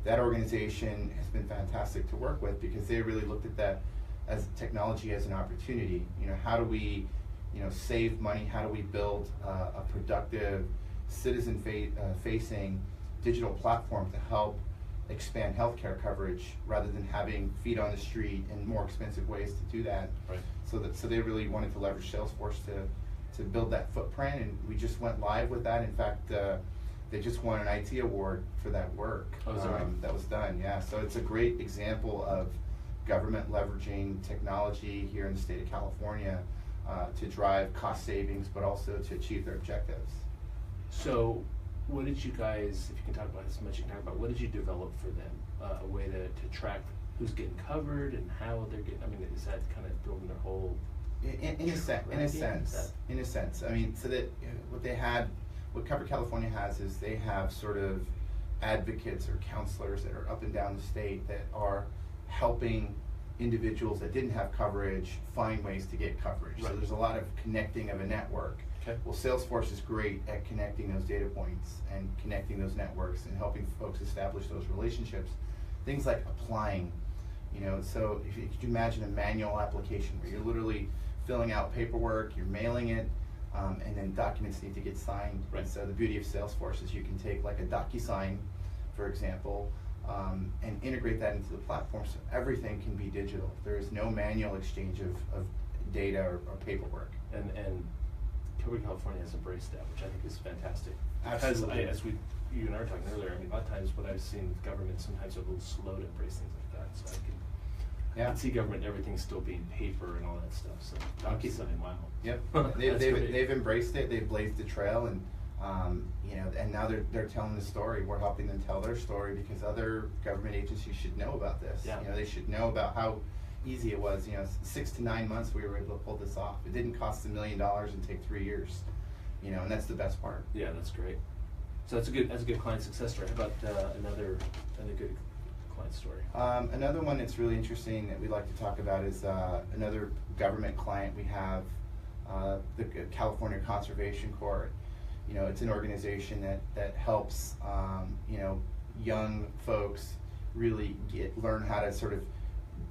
that organization has been fantastic to work with because they really looked at that as technology as an opportunity. How do we, save money? How do we build a productive, citizen-facing digital platform to help expand healthcare coverage rather than having feet on the street and more expensive ways to do that?
Right.
So they really wanted to leverage Salesforce to build that footprint, and we just went live with that. In fact, they just won an IT award for that work.
Oh, is that right?
That was done, yeah. So it's a great example of government leveraging technology here in the state of California to drive cost savings, but also to achieve their objectives.
So what did you guys, if you can talk about as much as you can talk about, what did you develop for them? A way to track who's getting covered and how they're getting, is that kind of building their whole... In
a sense. So that what Covered California has is they have sort of advocates or counselors that are up and down the state that are helping individuals that didn't have coverage find ways to get coverage.
Right.
So there's a lot of connecting of a network.
Okay.
Well, Salesforce is great at connecting those data points and connecting those networks and helping folks establish those relationships. Things like applying, so if you could imagine a manual application where you're literally filling out paperwork, you're mailing it, and then documents need to get signed.
Right.
And so the beauty of Salesforce is you can take like a DocuSign, for example, and integrate that into the platform so everything can be digital. There is no manual exchange of data or paperwork.
And Covered California has embraced that, which I think is fantastic.
Absolutely.
Because you and I were talking earlier, a lot of times what I've seen with government, sometimes they're a little slow to embrace things like that. So I can see government, everything's still being paper and all that stuff. So DocuSign, wow.
Yep. They've embraced it. They've blazed the trail, and and now they're telling the story. We're helping them tell their story because other government agencies should know about this.
Yeah.
They should know about how easy it was. 6 to 9 months we were able to pull this off. It didn't cost $1 million and take 3 years. And that's the best part.
Yeah, that's great. So that's a good client success story. How about another good client story?
Another one that's really interesting that we like to talk about is another government client we have, the California Conservation Corps. You know, it's an organization that helps young folks really learn how to sort of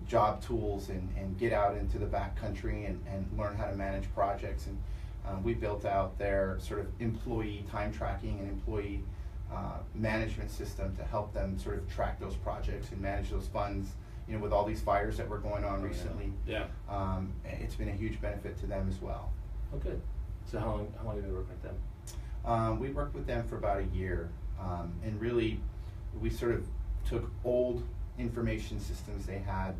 job tools and get out into the backcountry and learn how to manage projects. And we built out their sort of employee time tracking and employee management system to help them sort of track those projects and manage those funds. You know, with all these fires that were going on recently, it's been a huge benefit to them as well.
Oh, good. So how long have you worked with them?
We worked with them for about a year, and really, we sort of took old information systems they had,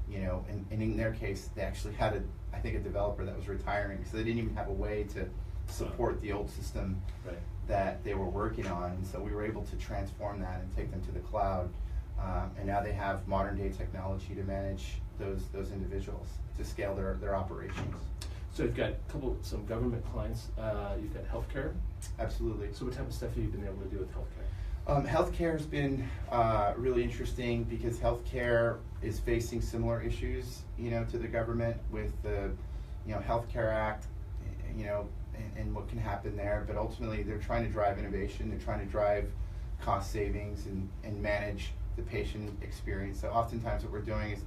you know, and in their case, they actually had I think a developer that was retiring, so they didn't even have a way to support the old system that they were working on, and so we were able to transform that and take them to the cloud, and now they have modern day technology to manage those individuals to scale their operations.
So you've got some government clients. You've got healthcare.
Absolutely.
So what type of stuff have you been able to do with healthcare?
Healthcare has been really interesting because healthcare is facing similar issues, you know, to the government with the, you know, Healthcare Act, you know, and what can happen there. But ultimately, they're trying to drive innovation. They're trying to drive cost savings and manage the patient experience. So oftentimes, what we're doing is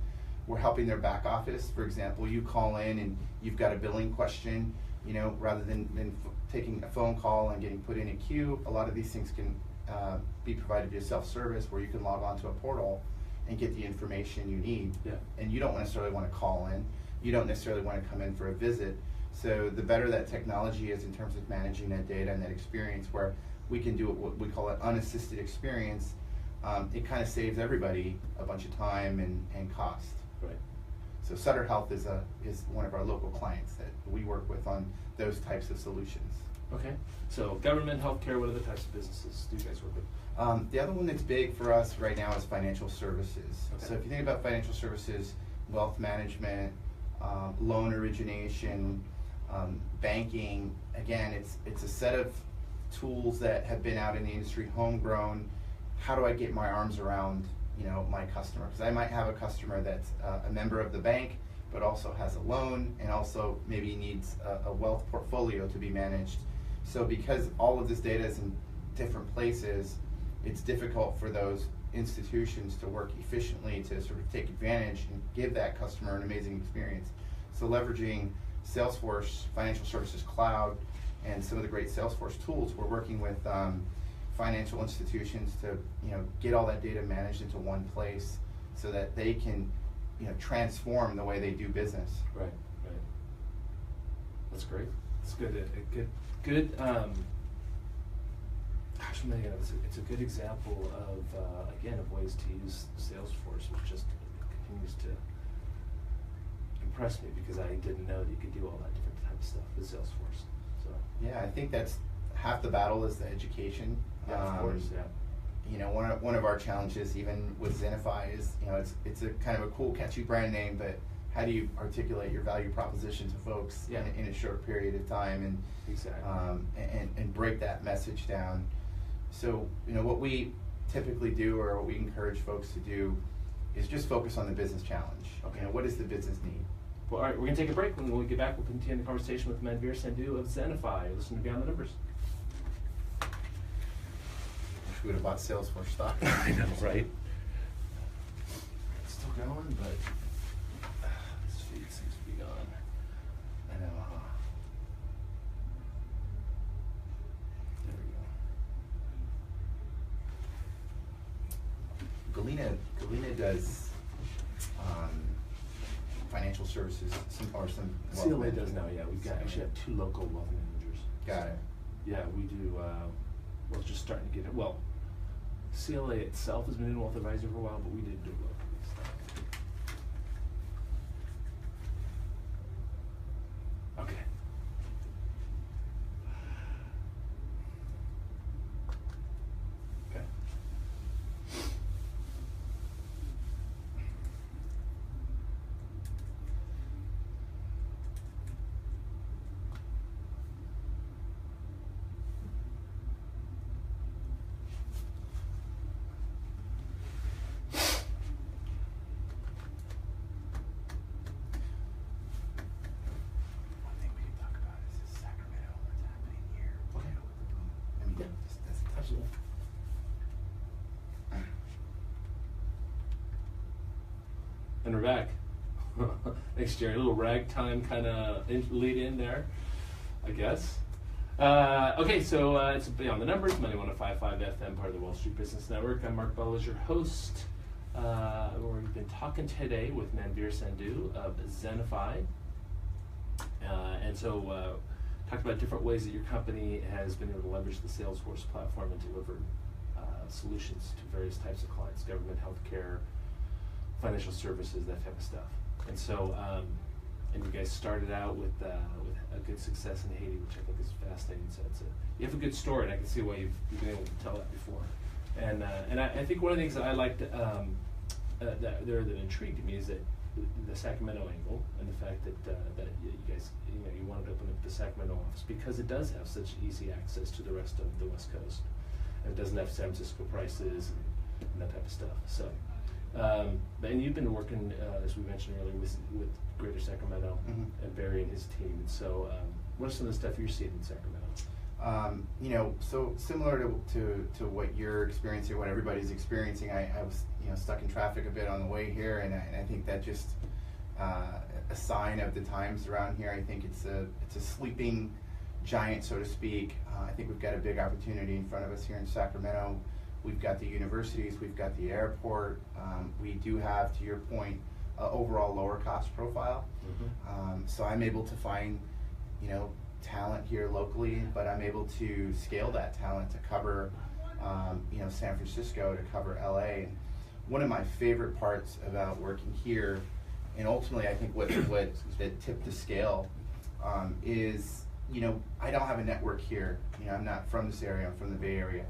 we're helping their back office. For example, you call in and you've got a billing question, you know, rather than taking a phone call and getting put in a queue. A lot of these things can be provided via self-service, where you can log on to a portal and get the information you need.
Yeah.
And you don't necessarily want to call in. You don't necessarily want to come in for a visit. So the better that technology is in terms of managing that data and that experience, where we can do what we call an unassisted experience, it kind of saves everybody a bunch of time and cost.
Right.
So Sutter Health is one of our local clients that we work with on those types of solutions.
Okay. So government, healthcare, what other types of businesses do you guys work with?
The other one that's big for us right now is financial services.
Okay.
So if you think about financial services, wealth management, loan origination, banking, again, it's a set of tools that have been out in the industry, homegrown. How do I get my arms around, you know, my customer? Because I might have a customer that's a member of the bank, but also has a loan and also maybe needs a wealth portfolio to be managed. So because all of this data is in different places, it's difficult for those institutions to work efficiently to sort of take advantage and give that customer an amazing experience. So leveraging Salesforce Financial Services Cloud and some of the great Salesforce tools, we're working with financial institutions to, you know, get all that data managed into one place so that they can, you know, transform the way they do business.
Right. That's great. It's good. Good. Gosh, man, it's a good example of again of ways to use Salesforce, which just continues to impress me because I didn't know that you could do all that different type of stuff with Salesforce. So
yeah, I think that's half the battle is the education.
Yeah, of course. Yeah.
You know, one of our challenges, even with Zennify, is, you know, it's a kind of a cool, catchy brand name, but how do you articulate your value proposition to folks in a short period of time and
exactly.
And break that message down? So, you know, what we typically do, or what we encourage folks to do, is just focus on the business challenge.
Okay.
You know, what does the business need?
Well, all right, we're going to take a break. When we get back, we'll continue the conversation with Manvir Sandhu of Zennify. Listen to Beyond the Numbers.
We would have bought Salesforce stock.
I know, right? It's still going, but this feed seems to be gone.
I know.
There we go.
Galena does financial services, some wealth
CLA
management.
does now, yeah. We've actually have 2 local wealth managers.
Got it.
Yeah, we do. We're just starting to get it. Well, CLA itself has been in wealth advisor for a while, but we did do wealth stuff. Okay. Okay. Absolutely. And we're back. Thanks, Jerry. A little ragtime kind of lead in there, I guess. Okay, so it's Beyond the Numbers, Money 105.5 FM, part of the Wall Street Business Network. I'm Mark Bell as your host. We've been talking today with Manvir Sandhu of Zennify. And so talked about different ways that your company has been able to leverage the Salesforce platform and deliver solutions to various types of clients, government, healthcare, financial services, that type of stuff. And so, and you guys started out with a good success in Haiti, which I think is fascinating. So you have a good story, and I can see why you've been able to tell that before. And I think one of the things that I liked that intrigued me is that the Sacramento angle and the fact that you guys you wanted to open up the Sacramento office because it does have such easy access to the rest of the West Coast, and it doesn't have San Francisco prices and that type of stuff. So. And you've been working, as we mentioned earlier, with Greater Sacramento and Barry and his team. And so, what are some of the stuff you're seeing in Sacramento?
So similar to what you're experiencing, what everybody's experiencing. I was stuck in traffic a bit on the way here, and I think that just a sign of the times around here. I think it's a sleeping giant, so to speak. I think we've got a big opportunity in front of us here in Sacramento. We've got the universities, we've got the airport. We do have, to your point, overall lower cost profile. So I'm able to find, talent here locally, but I'm able to scale that talent to cover, San Francisco, to cover LA. And one of my favorite parts about working here, and ultimately I think what that tipped the scale, is, I don't have a network here. I'm not from this area, I'm from the Bay Area.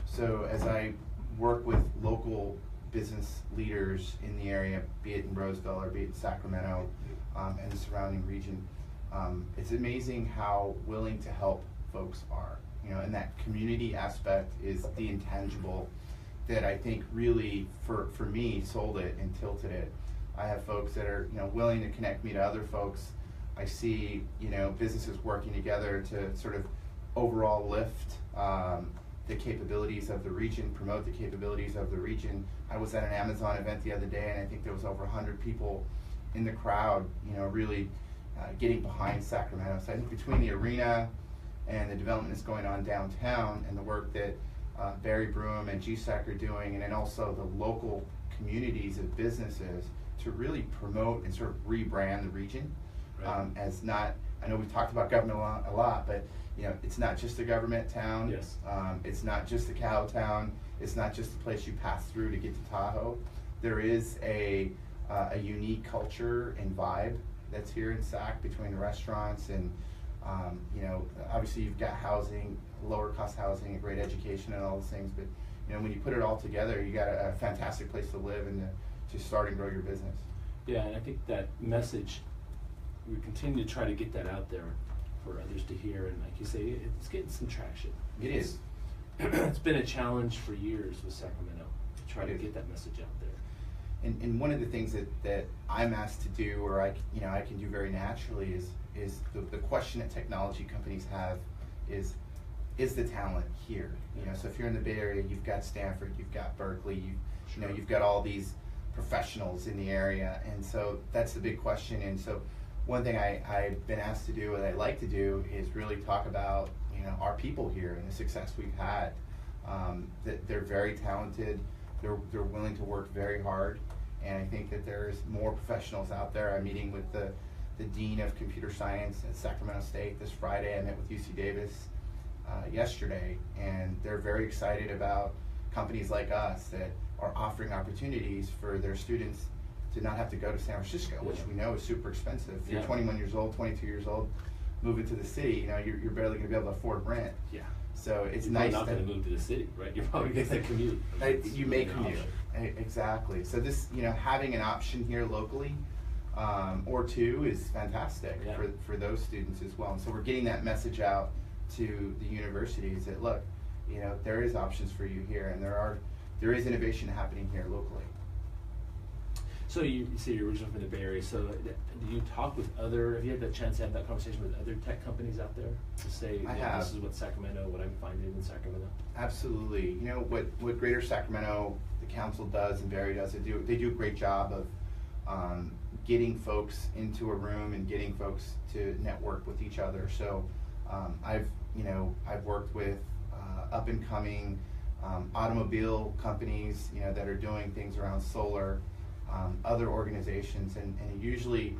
So as I work with local business leaders in the area, be it in Roseville or be it in Sacramento and the surrounding region, it's amazing how willing to help folks are. And that community aspect is the intangible that I think really, for me, sold it and tilted it. I have folks that are willing to connect me to other folks. I see businesses working together to sort of overall lift the capabilities of the region, promote the capabilities of the region. I was at an Amazon event the other day, and I think there was over 100 people in the crowd, really getting behind Sacramento. So I think between the arena and the development that's going on downtown and the work that Barry Broom and GSAC are doing, and then also the local communities of businesses to really promote and sort of rebrand the region as not, I know we've talked about government a lot, but it's not just a government town.
Yes.
It's not just a cow town. It's not just a place you pass through to get to Tahoe. There is a unique culture and vibe that's here in Sac between the restaurants and obviously you've got housing, lower cost housing, a great education, and all those things. But when you put it all together, you got a fantastic place to live and to start and grow your business.
Yeah, and I think that message, we continue to try to get that out there for others to hear, and like you say, it's getting some traction.
It is.
It's been a challenge for years with Sacramento to try to get that message out there.
And one of the things that I'm asked to do, or I can do very naturally, is the question that technology companies have is the talent here? So if you're in the Bay Area, you've got Stanford, you've got Berkeley, you've got all these professionals in the area, and so that's the big question. And so one thing I've been asked to do, and I like to do, is really talk about our people here and the success we've had. That they're very talented, they're willing to work very hard, and I think that there's more professionals out there. I'm meeting with the Dean of Computer Science at Sacramento State this Friday. I met with UC Davis yesterday, and they're very excited about companies like us that are offering opportunities for their students to not have to go to San Francisco, which we know is super expensive. If you're 21 years old, 22 years old, moving to the city, you're barely going to be able to afford rent.
Yeah.
So it's
you're
nice
not going to move to the city, right? You're probably going to commute.
You may commute. Exactly. So this, having an option here locally or two is fantastic for those students as well. And so we're getting that message out to the universities that, look, there is options for you here, and there is innovation happening here locally.
So you say you're originally from the Bay Area, so do you talk with other, have you had the chance to have that conversation with other tech companies out there? To say,
I
yeah,
have.
this is what Sacramento, what I'm finding in Sacramento?
Absolutely. You know, what Greater Sacramento, the council does and Barry does, they do a great job of getting folks into a room and getting folks to network with each other. So I've worked with up and coming automobile companies, that are doing things around solar, other organizations, and usually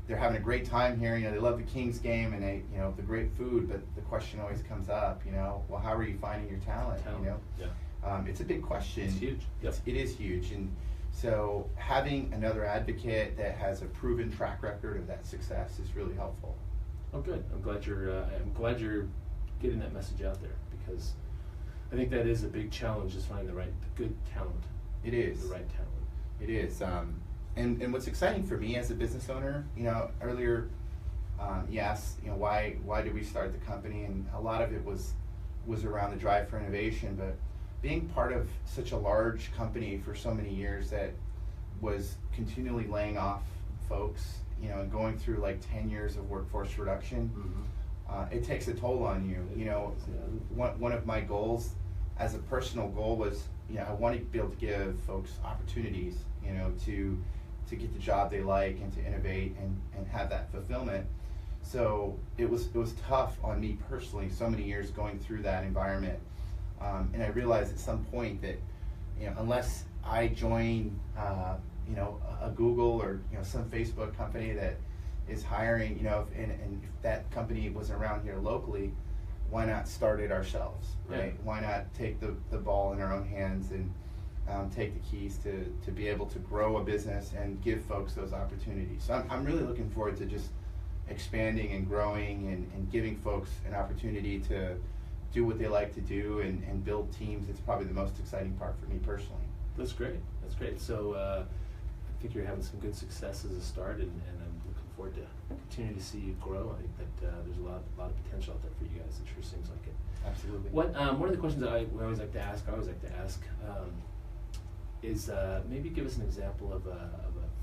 they're having a great time here. They love the Kings game and they, the great food, but the question always comes up, well, how are you finding your talent?
Yeah.
It's a big question.
It's huge. Yep.
It is huge, and so having another advocate that has a proven track record of that success is really helpful.
Oh, good. I'm glad you're getting that message out there, because I think that is a big challenge, is finding the good talent.
It is.
The right talent.
It is. And what's exciting for me as a business owner, earlier you asked, why did we start the company, and a lot of it was around the drive for innovation, but being part of such a large company for so many years that was continually laying off folks, and going through like 10 years of workforce reduction, it takes a toll on you. One of my goals as a personal goal was, I want to be able to give folks opportunities, to get the job they like and to innovate and have that fulfillment. So it was tough on me personally, so many years going through that environment. And I realized at some point that, unless I join, a Google or, some Facebook company that is hiring, and if that company wasn't around here locally, why not start it ourselves, right?
Yeah.
Why not take the ball in our own hands and take the keys to be able to grow a business and give folks those opportunities. So I'm really looking forward to just expanding and growing and giving folks an opportunity to do what they like to do and build teams. It's probably the most exciting part for me personally.
That's great. That's great. So I think you're having some good success as a start, and I'm looking forward to continuing to see you grow. I think that there's a lot of potential out there for you guys. It sure seems like it.
Absolutely.
What one of the questions that we always like to ask, is maybe give us an example of a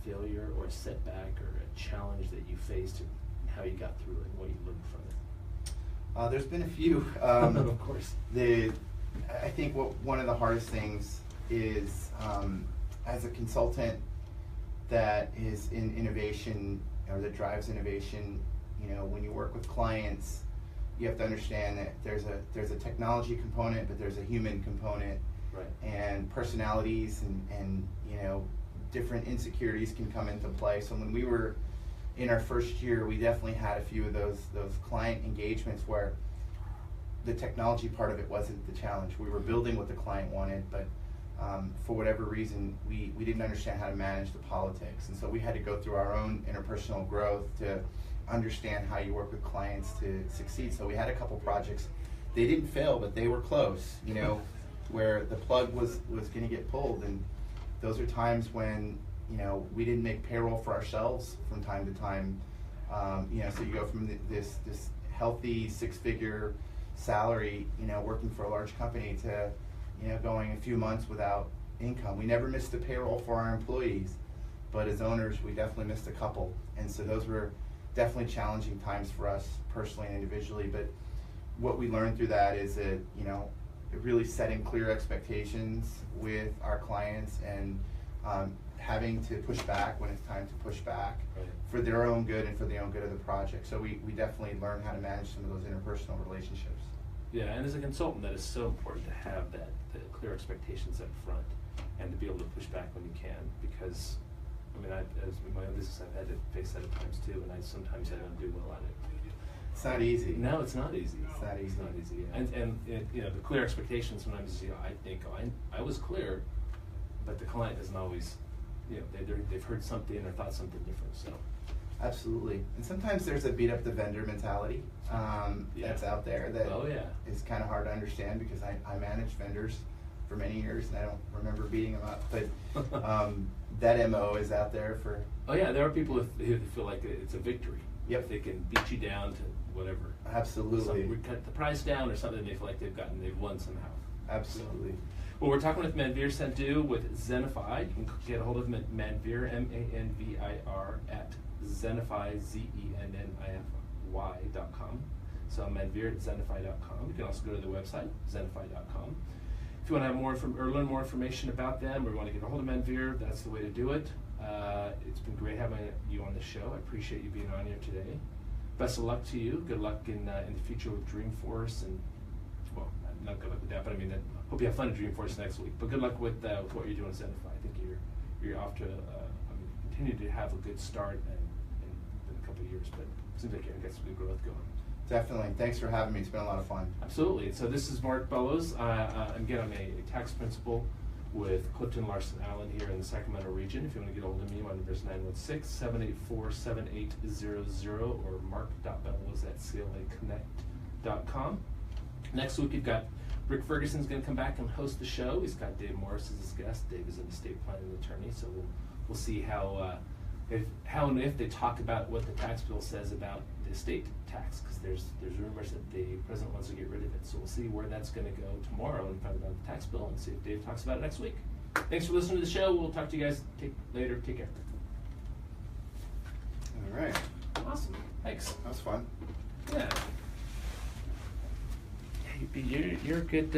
failure or a setback or a challenge that you faced and how you got through it and what you learned from it.
There's been a few.
Of course.
I think one of the hardest things is, as a consultant that is in innovation or that drives innovation, when you work with clients, you have to understand that there's a technology component, but there's a human component.
Right.
And personalities and different insecurities can come into play. So when we were in our first year, we definitely had a few of those client engagements where the technology part of it wasn't the challenge. We were building what the client wanted, but for whatever reason, we didn't understand how to manage the politics. And so we had to go through our own interpersonal growth to understand how you work with clients to succeed. So we had a couple projects. They didn't fail, but they were close, where the plug was going to get pulled. And those are times when, we didn't make payroll for ourselves from time to time. So you go from this healthy 6-figure salary, working for a large company to, going a few months without income. We never missed the payroll for our employees, but as owners, we definitely missed a couple. And so those were definitely challenging times for us personally and individually. But what we learned through that is that, really setting clear expectations with our clients and having to push back when it's time to push back,
right,
for their own good and for the own good of the project. So we definitely learn how to manage some of those interpersonal relationships.
Yeah, and as a consultant, that is so important to have the clear expectations up front and to be able to push back when you can, because as in my own business, I've had to face that at times too, and sometimes I don't do well at it.
It's not easy.
No, it's not easy.
It's not easy.
It's not easy. And the clear expectations sometimes, I think, I was clear, but the client doesn't always, they've heard something or thought something different. So.
Absolutely. And sometimes there's a beat up the vendor mentality that's out there that is kind of hard to understand, because I managed vendors for many years and I don't remember beating them up. But that MO is out there for...
Oh yeah, there are people who feel like it's a victory.
Yep.
They can beat you down to whatever.
Absolutely.
We cut the price down or something, they feel like they've won somehow.
Absolutely.
So, Well, we're talking with Manvir Sandhu with Zennify. You can get a hold of him at Manvir, M-A-N-V-I-R, at Zennify, Z-E-N-N-I-F-Y.com. So Manvir at Zennify.com. You can also go to the website, Zennify.com. If you want to have more or learn more information about them, or you want to get a hold of Manvir, that's the way to do it. It's been great having you on the show. I appreciate you being on here today. Best of luck to you. Good luck in the future with Dreamforce, and well, not good luck with that, but I mean, I hope you have fun at Dreamforce next week. But good luck with what you're doing at Zennify. I think you're off to continue to have a good start in a couple of years, but it seems like you're gonna get some good growth going.
Definitely. Thanks for having me. It's been a lot of fun.
Absolutely. So this is Mark Bellows. Again, I'm a tax principal with Clifton Larson Allen here in the Sacramento region. If you want to get a hold of me, my number is 916-784-7800 or mark.bellows@claconnect.com. Next week, we've got Rick Ferguson's going to come back and host the show. He's got Dave Morris as his guest. Dave is an estate planning attorney, so we'll see how and if they talk about what the tax bill says about the estate tax, because there's rumors that the president wants to get rid of it. So we'll see where that's going to go tomorrow and find out the tax bill and see if Dave talks about it next week. Thanks for listening to the show. We'll talk to you guys later. Take care.
All right.
Awesome. Thanks.
That was fun.
Yeah. You're a good